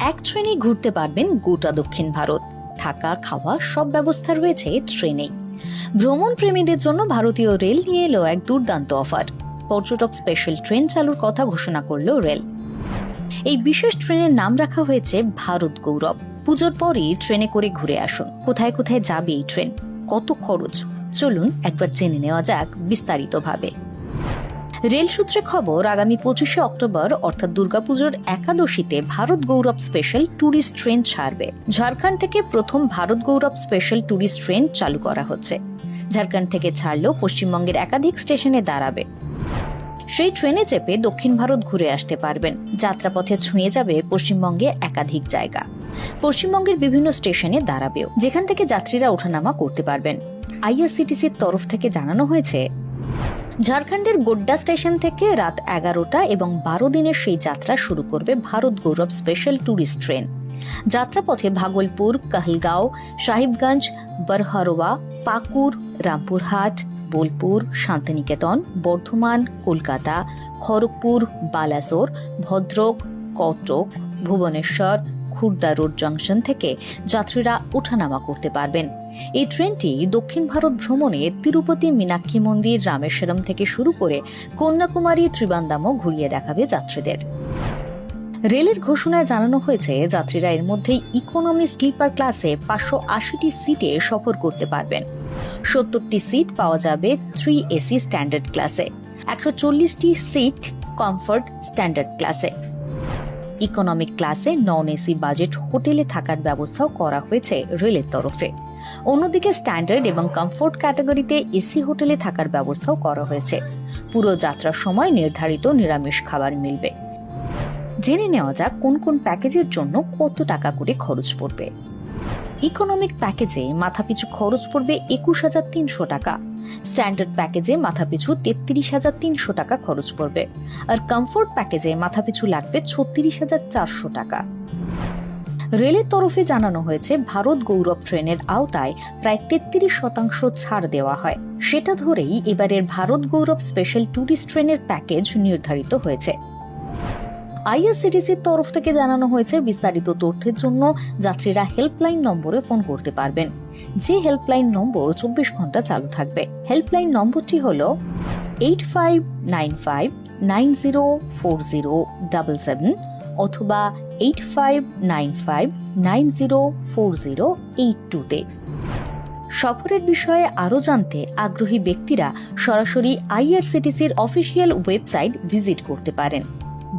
এক ট্রেনে ঘুরতে পারবেন গোটা দক্ষিণ ভারত। থাকা খাওয়া সব ব্যবস্থা রয়েছে ট্রেনেই। ভ্রমণ প্রেমীদের জন্য ভারতীয় রেল নিয়ে এলো এক দুর্দান্ত অফার। পর্যটক স্পেশাল ট্রেন চালুর কথা ঘোষণা করল রেল। এই বিশেষ ট্রেনের নাম রাখা হয়েছে ভারত গৌরব। পুজোর পরই ট্রেনে করে ঘুরে আসুন। কোথায় কোথায় যাবে এই ট্রেন, কত খরচ, চলুন একবার জেনে নেওয়া যাক বিস্তারিতভাবে। রেল সূত্রে খবর, আগামী 25শে অক্টোবর অর্থাৎ দুর্গাপুজোর একাদশীতে ভারত গৌরব স্পেশাল ট্যুরিস্ট ট্রেন ছাড়বে। ঝাড়খণ্ড থেকে প্রথম ভারত গৌরব স্পেশাল ট্যুরিস্ট ট্রেন চালু করা হচ্ছে। ঝাড়খণ্ড থেকে ছাড়লেও পশ্চিমবঙ্গের একাধিক স্টেশনে দাঁড়াবে। সেই ট্রেনে চেপে দক্ষিণ ভারত ঘুরে আসতে পারবেন। যাত্রাপথে ছুঁয়ে যাবে পশ্চিমবঙ্গে একাধিক জায়গা। পশ্চিমবঙ্গের বিভিন্ন স্টেশনে দাঁড়াবেও, যেখান থেকে যাত্রীরা ওঠানামা করতে পারবেন। আইআরসিটিসির তরফ থেকে জানানো হয়েছে, ঝাড়খণ্ডের গোড্ডা স্টেশন থেকে রাত 11টা এবং 12 দিনের সেই যাত্রা শুরু করবে ভারত গৌরব স্পেশাল ট্যুরিস্ট ট্রেন। যাত্রাপথে ভাগলপুর, কাহলগাঁও, সাহিবগঞ্জ, বরহরোয়া, পাকুর, রামপুরহাট, বোলপুর, শান্তিনিকেতন, বর্ধমান, কলকাতা, খড়গপুর, বালাসোর, ভদ্রক, কটক, ভুবনেশ্বর, খুর্দা রোড জংশন থেকে যাত্রীরা ওঠানামা করতে পারবেন। এই ট্রেনটি দক্ষিণ ভারত ভ্রমণে তিরুপতি মীনাক্ষী মন্দির, রামেশ্বরম থেকে শুরু করে কন্যাকুমারী, ত্রিবান্দামও ঘুরিয়ে দেখাবে যাত্রীদের। রেলের ঘোষণায় জানানো হয়েছে, যাত্রীরা এর মধ্যে ইকোনমি স্লিপার ক্লাসে 580টি সিটে সফর করতে পারবেন। 70টি সিট পাওয়া যাবে 3AC স্ট্যান্ডার্ড ক্লাসে, 140টি সিট কমফোর্ট স্ট্যান্ডার্ড ক্লাসে। ইকোনমিক ক্লাসে নন-এসি বাজেট হোটেলে থাকার ব্যবস্থাও করা হয়েছে রেলের তরফে। অন্যদিকে স্ট্যান্ডার্ড এবং কমফোর্ট ক্যাটাগরিতে এসি হোটেলে থাকার ব্যবস্থাও করা হয়েছে। পুরো যাত্রার সময় নির্ধারিত নিরামিষ খাবার মিলবে। জেনে নেওয়া যাক কোন কোন প্যাকেজের জন্য কত টাকা করে খরচ পড়বে। ইকোনমিক প্যাকেজে মাথাপিছু খরচ পড়বে 21,300 টাকা। স্ট্যান্ডার্ড প্যাকেজে মাথাপিছু 33,300 টাকা খরচ পড়বে। আর কমফোর্ট প্যাকেজে মাথাপিছু লাগবে 36,400 টাকা। রেলের তরফে জানানো হয়েছে, ভারত গৌরব ট্রেনের আওতায় প্রায় 33% ছাড় দেওয়া হয়। সেটা ধরেই এবারের ভারত গৌরব স্পেশাল ট্যুরিস্ট ট্রেনের প্যাকেজ নির্ধারিত হয়েছে। আইআরসিটিসির তরফ থেকে জানানো হয়েছে, বিস্তারিত তথ্যের জন্য যাত্রীরা হেল্পলাইন নম্বরে ফোন করতে পারবেন। যে হেল্পলাইন নম্বর 24 ঘন্টা চালু থাকবে। হেল্পলাইন নম্বরটি হল 8595904077 অথবা 8595904082-তে। সফরের বিষয়ে আরও জানতে আগ্রহী ব্যক্তিরা সরাসরি আইআরসিটিসির অফিসিয়াল ওয়েবসাইট ভিজিট করতে পারেন।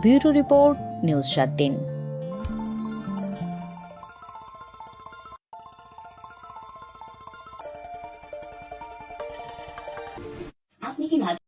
ব্যুরো রিপোর্ট, নিউজ 7 দিন। আপনি কি